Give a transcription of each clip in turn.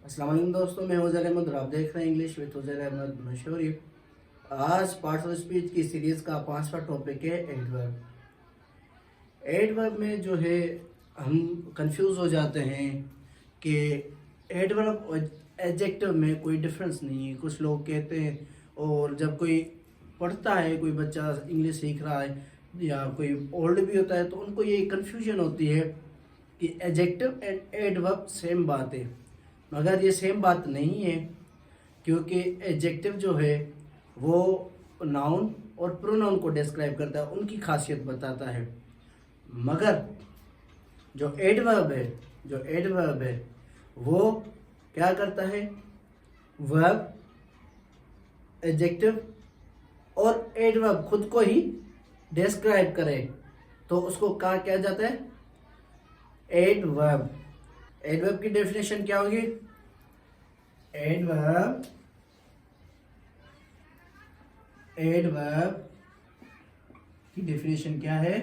अस्सलाम वालेकुम दोस्तों, मैं उज़ैर अहमद और आप देख रहे हैं इंग्लिश विद उज़ैर अहमद मशहूरी। आज पार्ट्स ऑफ स्पीच की सीरीज़ का 5वां टॉपिक है एडवर्ब। एडवर्ब में जो है हम कंफ्यूज हो जाते हैं कि एडवर्ब और एडजेक्टिव में कोई डिफरेंस नहीं है। कुछ लोग कहते हैं, और जब कोई पढ़ता है, कोई बच्चा इंग्लिश सीख रहा है या कोई ओल्ड भी होता है, तो उनको ये कन्फ्यूजन होती है कि एडजेक्टिव एंड एडवर्ब सेम बात है। मगर ये सेम बात नहीं है, क्योंकि एडजेक्टिव जो है वो नाउन और प्रोनाउन को डिस्क्राइब करता है, उनकी खासियत बताता है। मगर जो एडवर्ब है वो क्या करता है? वर्ब, एडजेक्टिव और एडवर्ब खुद को ही डिस्क्राइब करे तो उसको कहा क्या जाता है? एडवर्ब। एडवर्ब की डेफिनेशन क्या होगी? एडवर्ब की डेफिनेशन क्या है?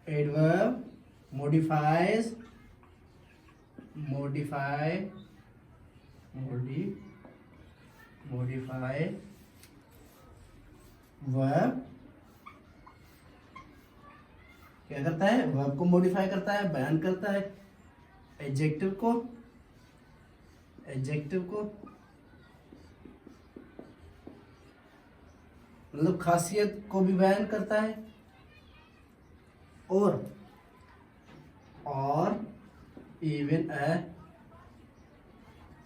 Adverb modify verb. क्या करता है? वर्ब को मॉडिफाई करता है, बयान करता है। एडजेक्टिव को मतलब खासियत को भी बयान करता है, और इवन अ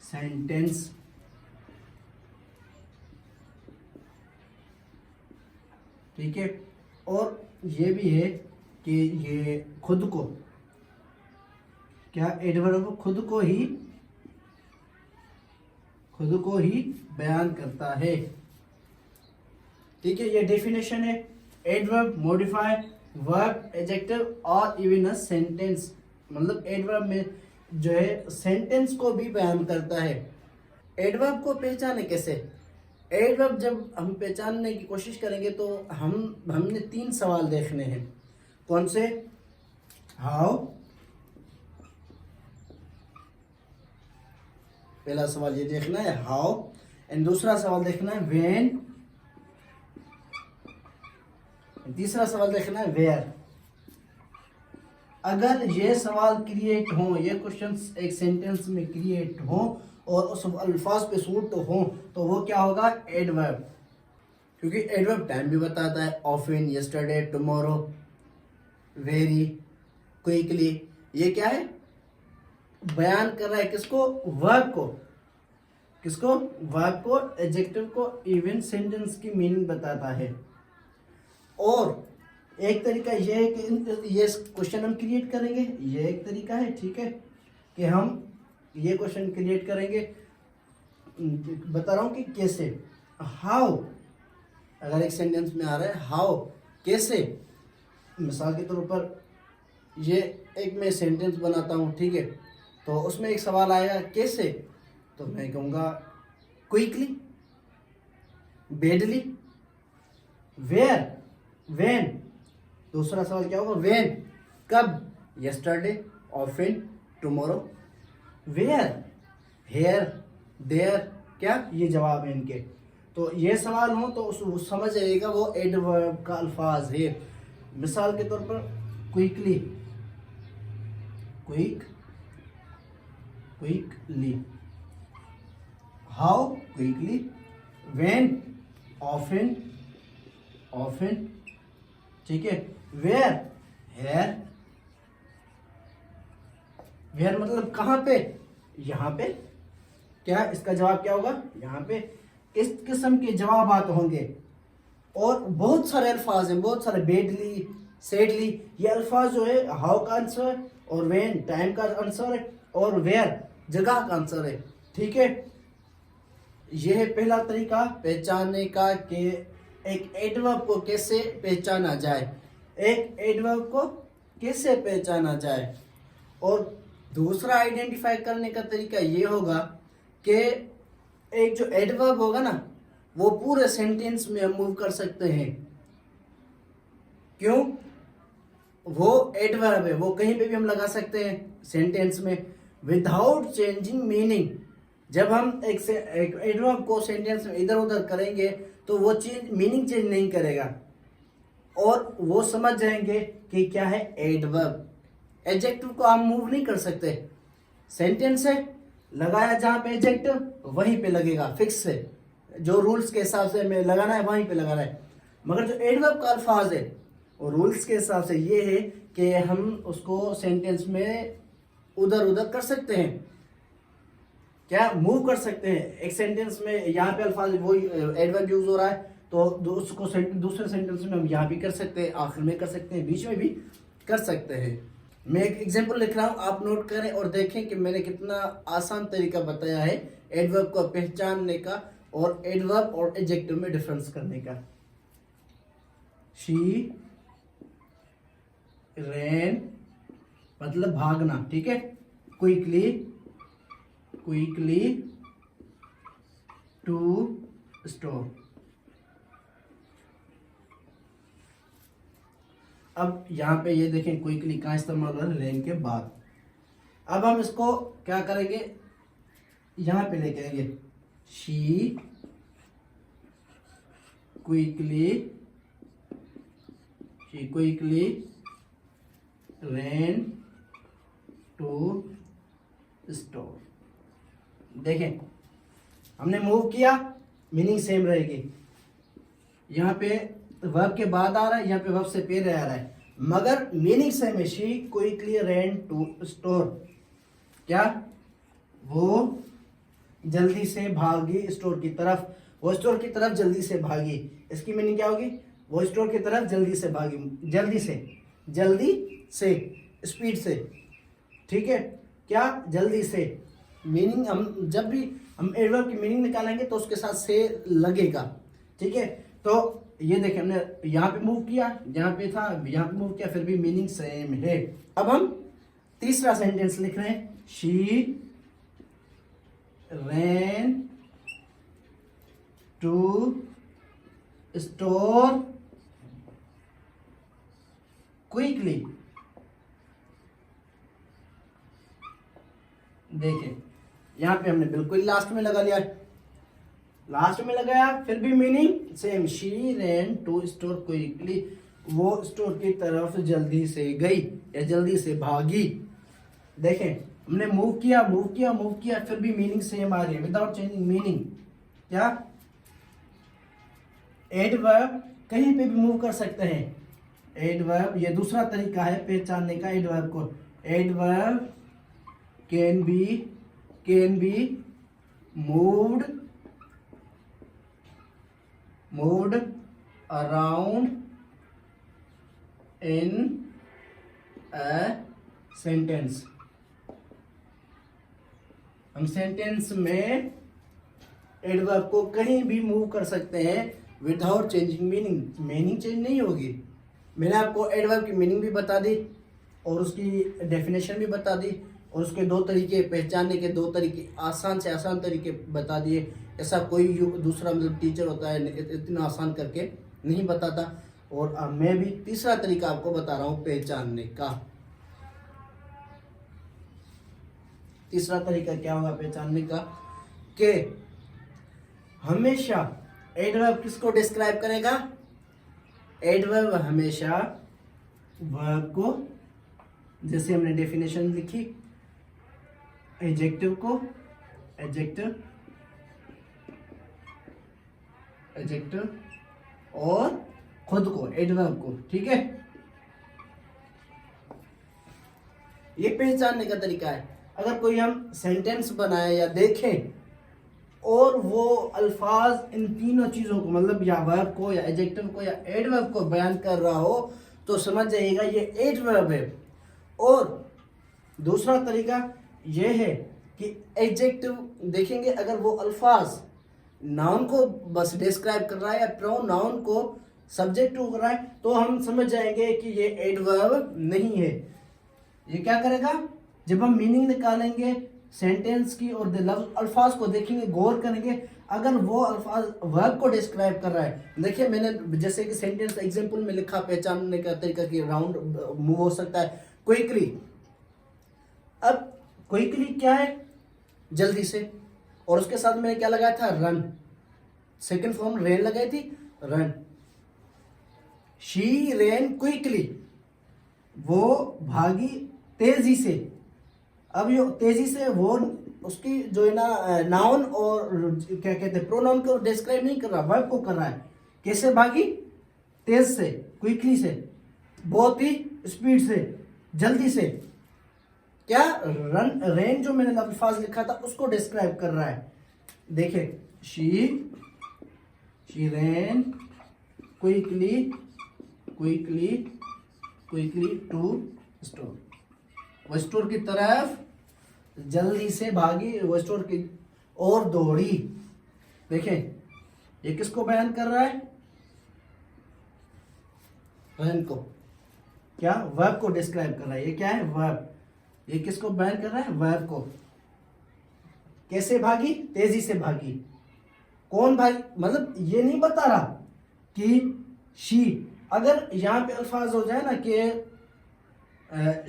सेंटेंस। ठीक है। और ये भी है कि ये खुद को क्या, एडवर्ब खुद को ही बयान करता है। ठीक है, ये डेफिनेशन है। एडवर्ब मॉडिफाई वर्ब, एडजेक्टिव और इवन अ सेंटेंस। मतलब एडवर्ब में जो है सेंटेंस को भी बयान करता है। एडवर्ब को पहचाने कैसे? एडवर्ब जब हम पहचानने की कोशिश करेंगे तो हमने 3 सवाल देखने हैं। कौन से? हाउ, पहला सवाल ये देखना है हाउ, एंड दूसरा सवाल देखना है व्हेन, तीसरा सवाल देखना है वेयर। अगर ये सवाल क्रिएट हो, ये क्वेश्चंस एक सेंटेंस में क्रिएट हो और उस अल्फाज पे सूट हो, तो वो क्या होगा? एडवर्ब। क्योंकि एडवर्ब टाइम भी बताता है। Often, yesterday, tomorrow, very, quickly. ये क्या है? बयान कर रहा है किसको? वर्ब को। किसको? वर्ब को, एडजेक्टिव को, इवन सेंटेंस की मीनिंग बताता है। और एक तरीका ये है कि ये क्वेश्चन हम क्रिएट करेंगे, ये एक तरीका है। ठीक है, कि हम ये क्वेश्चन क्रिएट करेंगे। बता रहा हूँ कि कैसे। हाउ, अगर एक सेंटेंस में आ रहा है हाउ, कैसे। मिसाल के तौर पर ये एक मैं सेंटेंस बनाता हूँ, ठीक है, तो उसमें एक सवाल आएगा कैसे, तो मैं कहूँगा क्विकली, बेडली, वेयर, व्हेन। दूसरा सवाल क्या होगा? व्हेन, कब, yesterday, often, tomorrow, where, here, there. क्या ये जवाब है इनके? तो ये सवाल हो तो उस समझ जाइएगा वो एडवर्ब का अल्फाज है। मिसाल के तौर पर quickly, quickly, how, quickly, when, often, ठीक है, वेयर, हेयर। वेयर मतलब कहाँ पे? यहाँ पे। क्या इसका जवाब क्या होगा? यहाँ पे। इस किस्म के जवाबात होंगे। और बहुत सारे अल्फाज हैं, बहुत सारे। बेडली, सैडली, ये अल्फाज जो है हाउ का आंसर है, और व्हेन टाइम का आंसर है, और वेयर जगह का आंसर है। ठीक है, यह है पहला तरीका पहचानने का कि एक एडवर्ब को कैसे पहचाना जाए। और दूसरा आइडेंटिफाई करने का तरीका ये होगा कि एक जो एडवर्ब होगा ना, वो पूरे सेंटेंस में हम मूव कर सकते हैं। क्यों? वो एडवर्ब है, वो कहीं पे भी हम लगा सकते हैं सेंटेंस में विदाउट चेंजिंग मीनिंग। जब हम एक एडवर्ब को सेंटेंस में इधर उधर करेंगे तो वो मीनिंग चेंज नहीं करेगा और वो समझ जाएंगे कि क्या है एडवर्ब। एडजेक्टिव को हम मूव नहीं कर सकते, सेंटेंस है लगाया जहां पे एडजेक्टिव वहीं पे लगेगा फिक्स है, जो रूल्स के हिसाब से हमें लगाना है वहीं पे लगाना है। मगर जो एडवर्ब का अल्फाज है और रूल्स के हिसाब से ये है कि हम उसको सेंटेंस में उधर उधर कर सकते हैं, क्या मूव कर सकते हैं। एक सेंटेंस में यहाँ पे अल्फाज वो एडवर्ब यूज हो रहा है तो उसको दूसरे सेंटेंस में हम यहाँ भी कर सकते हैं, आखिर में कर सकते हैं, बीच में भी कर सकते हैं। मैं एक एग्जांपल लिख रहा हूँ, आप नोट करें और देखें कि मैंने कितना आसान तरीका बताया है एडवर्ब को पहचानने का और एडवर्ब और एडजेक्टिव में डिफरेंस करने का। शी रैन मतलब भागना, ठीक है। Quickly to store. अब यहाँ पे ये देखें क्विकली कहाँ इस्तेमाल हो रहा है, रैन के बाद। अब हम इसको क्या करेंगे, यहाँ पे लेके आएंगे she quickly ran to store. देखें हमने मूव किया, मीनिंग सेम रहेगी। यहाँ पे वर्ब के बाद आ रहा है, यहाँ पे वर्ब से पहले आ रहा है, मगर मीनिंग सेम है। She quickly ran to store, क्या वो जल्दी से भागी स्टोर की तरफ, वो स्टोर की तरफ जल्दी से भागी। इसकी मीनिंग क्या होगी, वो स्टोर की तरफ जल्दी से भागी, जल्दी से स्पीड से, ठीक है, क्या जल्दी से। मीनिंग हम जब भी हम एडवर्ब की मीनिंग निकालेंगे तो उसके साथ से लगेगा, ठीक है। तो ये देखिए हमने यहाँ पे मूव किया, यहाँ पे था, यहाँ पे मूव किया, फिर भी मीनिंग सेम है। अब हम तीसरा सेंटेंस लिख रहे हैं, she ran to store quickly. देखिए यहां पे हमने बिल्कुल लास्ट में लगा लिया, लास्ट में लगाया, फिर भी meaning same. She ran to store quickly, वो स्टोर की तरफ जल्दी से गई या जल्दी से भागी। देखें हमने मूव किया, फिर भी मीनिंग सेम आ रही है विदाउट चेंजिंग मीनिंग। क्या एडवर्ब कहीं पे भी मूव कर सकते हैं। एडवर्ब ये दूसरा तरीका है पहचानने का एडवर्ब को। Adverb can be moved around in a sentence. हम सेंटेंस में एडवर्ब को कहीं भी मूव कर सकते हैं विदाउट चेंजिंग मीनिंग चेंज नहीं होगी। मैंने आपको एडवर्ब की मीनिंग भी बता दी और उसकी डेफिनेशन भी बता दी और उसके दो तरीके, पहचानने के दो तरीके, आसान से आसान तरीके बता दिए। ऐसा कोई दूसरा मतलब टीचर होता है इतना आसान करके नहीं बताता। और मैं भी तीसरा तरीका आपको बता रहा हूँ पहचानने का। तीसरा तरीका क्या होगा पहचानने का, कि हमेशा एडवर्ब किसको डिस्क्राइब करेगा, एडवर्ब हमेशा वर्ब को, जैसे हमने डेफिनेशन लिखी, एडजेक्टिव को, एडजेक्टिव और खुद को, एडवर्ब को, ठीक है। ये पहचानने का तरीका है। अगर कोई हम सेंटेंस बनाए या देखें और वो अल्फाज इन तीनों चीज़ों को, मतलब या वर्ब को या एडजेक्टिव को या एडवर्ब को बयान कर रहा हो तो समझ जाइएगा ये एडवर्ब है। और दूसरा तरीका ये है कि एडजेक्टिव देखेंगे, अगर वो अल्फाज नाउन को बस डिस्क्राइब कर रहा है या प्रोनाउन को सब्जेक्ट कर रहा है तो हम समझ जाएंगे कि ये एडवर्ब नहीं है। ये क्या करेगा, जब हम मीनिंग निकालेंगे सेंटेंस की और लफ्ज अल्फाज को देखेंगे, गौर करेंगे, अगर वो अल्फाज वर्ब को डिस्क्राइब कर रहा है, देखिए मैंने जैसे कि सेंटेंस एग्जांपल में लिखा पहचानने का तरीका कि राउंड मूव हो सकता है क्विकली। अब क्विकली क्या है? जल्दी से, और उसके साथ मैंने क्या लगाया था? रन, सेकंड फॉर्म रेन लगाई थी, रन। शी रेन क्विकली, वो भागी तेजी से। अब ये तेजी से, वो उसकी जो है ना नाउन और क्या कहते हैं प्रोनाउन को डिस्क्राइब नहीं कर रहा, वर्ब को कर रहा है। कैसे भागी? तेज से, क्विकली से, बहुत ही स्पीड से, जल्दी से। क्या? रन, रेन जो मैंने अल्फाज लिखा था उसको डिस्क्राइब कर रहा है। देखिए, she ran quickly to store, वो स्टोर की तरफ जल्दी से भागी, वो स्टोर की और दौड़ी। देखें, ये किसको बयान कर रहा है? रन को। क्या? वर्ब को डिस्क्राइब कर रहा है। ये क्या है? वर्ब। ये किसको बयान कर रहा है? वर्ब को। कैसे भागी? तेजी से भागी। कौन भागी? मतलब ये नहीं बता रहा कि शी, अगर यहां पे अल्फाज हो जाए ना कि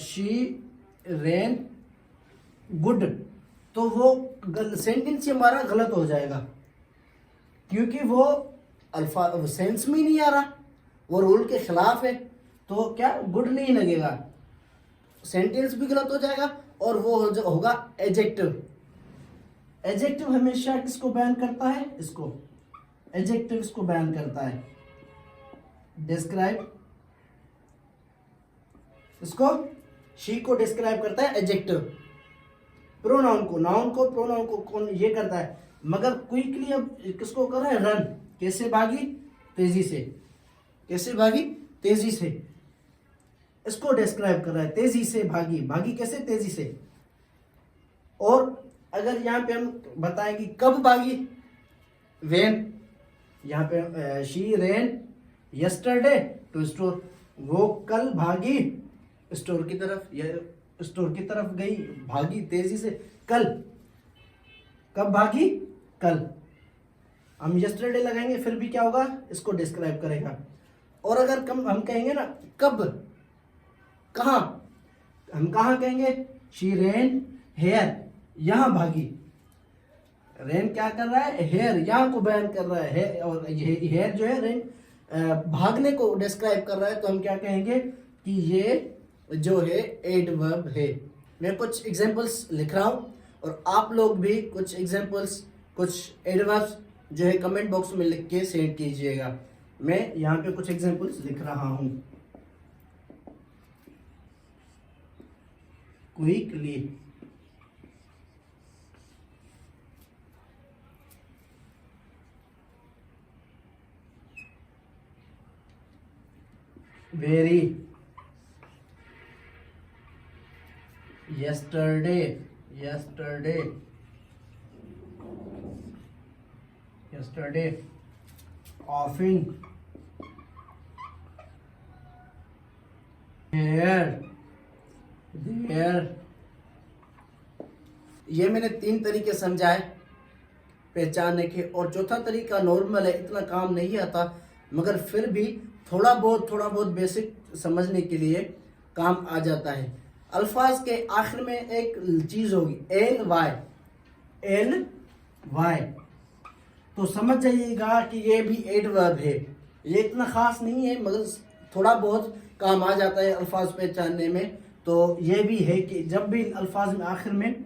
शी रेन गुड, तो वो सेंटेंस हमारा गलत हो जाएगा, क्योंकि वो अल्फा सेंस में नहीं आ रहा, वो रूल के खिलाफ है। तो क्या? गुड नहीं लगेगा, सेंटेंस भी गलत हो जाएगा, और वो होगा एडजेक्टिव। एडजेक्टिव हमेशा किसको बयान करता है? इसको। एडजेक्टिव इसको बयान करता है, डिस्क्राइब, इसको शी को डिस्क्राइब करता है एडजेक्टिव। प्रोनाउन को, नाउन को, प्रोनाउन को कौन ये करता है? मगर क्विकली अब किसको कर रहा है? रन। कैसे भागी? तेजी से। कैसे भागी? तेजी से। इसको डिस्क्राइब कर रहा है, तेजी से भागी। भागी कैसे? तेजी से। और अगर यहाँ पे हम बताएं कि कब भागी, वेन, यहाँ पे she ran yesterday to store, वो कल भागी स्टोर की तरफ, या स्टोर की तरफ गई, भागी तेजी से। कल, कब भागी? कल। हम यस्टरडे लगाएंगे फिर भी क्या होगा? इसको डिस्क्राइब करेगा। और अगर हम कहेंगे ना कब, कहाँ, हम कहाँ कहेंगे? शी रेन हेयर, यहां भागी। रेन क्या कर रहा है? हेयर, यहां को बयान कर रहा है, और हेयर जो है रेन भागने को डिस्क्राइब कर रहा है। तो हम क्या कहेंगे कि ये जो है एडवर्ब है। मैं कुछ एग्जांपल्स लिख रहा हूं, और आप लोग भी कुछ एग्जांपल्स, कुछ एडवर्ब्स जो है कमेंट बॉक्स में लिख के सेंड कीजिएगा। मैं यहाँ पे कुछ एग्जांपल्स लिख रहा हूं। Quickly, very, yesterday, often, here, there। ये मैंने 3 तरीके समझाए पहचानने के, और चौथा तरीका नॉर्मल है, इतना काम नहीं आता, मगर फिर भी थोड़ा बहुत बेसिक समझने के लिए काम आ जाता है। अल्फाज के आखिर में एक चीज होगी एल वाई, तो समझ जाइएगा कि ये भी एडवर्ब है। ये इतना खास नहीं है, मगर थोड़ा बहुत काम आ जाता है अल्फाज पहचानने में। तो ये भी है कि जब भी अल्फाज में आखिर में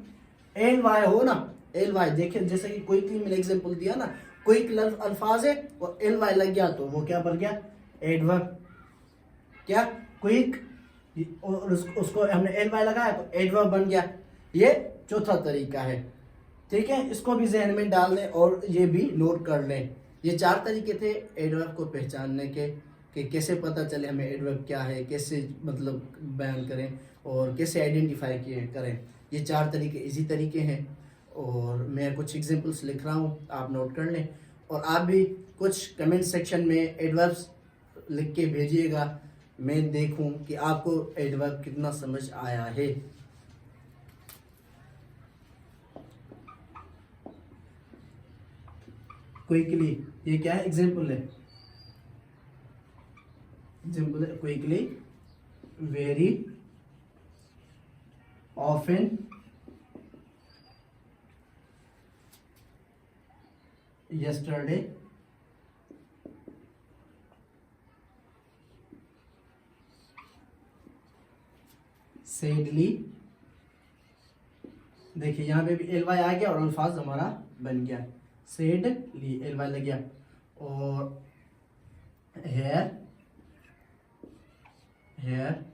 एल वाई हो ना, एल वाई, देखिए जैसे कि क्विकली मैंने एग्जांपल दिया ना, क्विक अल्फाज है और एल वाई लग गया तो वो क्या बन गया? एडवर्ब। क्या? क्विक, और उसको हमने एल वाई लगाया तो एडवर्ब बन गया। ये चौथा तरीका है, ठीक है। इसको भी जहन में डाल लें और ये भी नोट कर लें। ये 4 तरीके थे एडवर्ब को पहचानने के, कि कैसे पता चले हमें एडवर्ब क्या है, कैसे मतलब बयान करें और कैसे आइडेंटिफाई करें। ये 4 तरीके इजी तरीके हैं, और मैं कुछ एग्जांपल्स लिख रहा हूँ, आप नोट कर लें। और आप भी कुछ कमेंट सेक्शन में एडवर्ब्स लिख के भेजिएगा, मैं देखूं कि आपको एडवर्ब कितना समझ आया है। क्विकली, ये क्या है? एग्जाम्पल है, एग्जाम्पल है quickly, very often, yesterday, sadly, देखिए यहाँ पे भी एल वाई आ गया और अल्फाज हमारा बन गया, सैडली एल वाई लग गया, और हेयर, हेयर,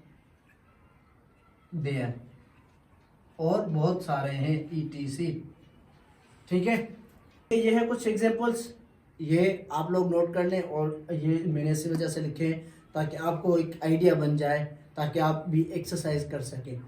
देयर, और बहुत सारे हैं ETC। ठीक है, ये है कुछ एग्जांपल्स, ये आप लोग नोट कर लें, और ये मैंने इसी वजह से लिखे हैं ताकि आपको एक आइडिया बन जाए, ताकि आप भी एक्सरसाइज कर सकें।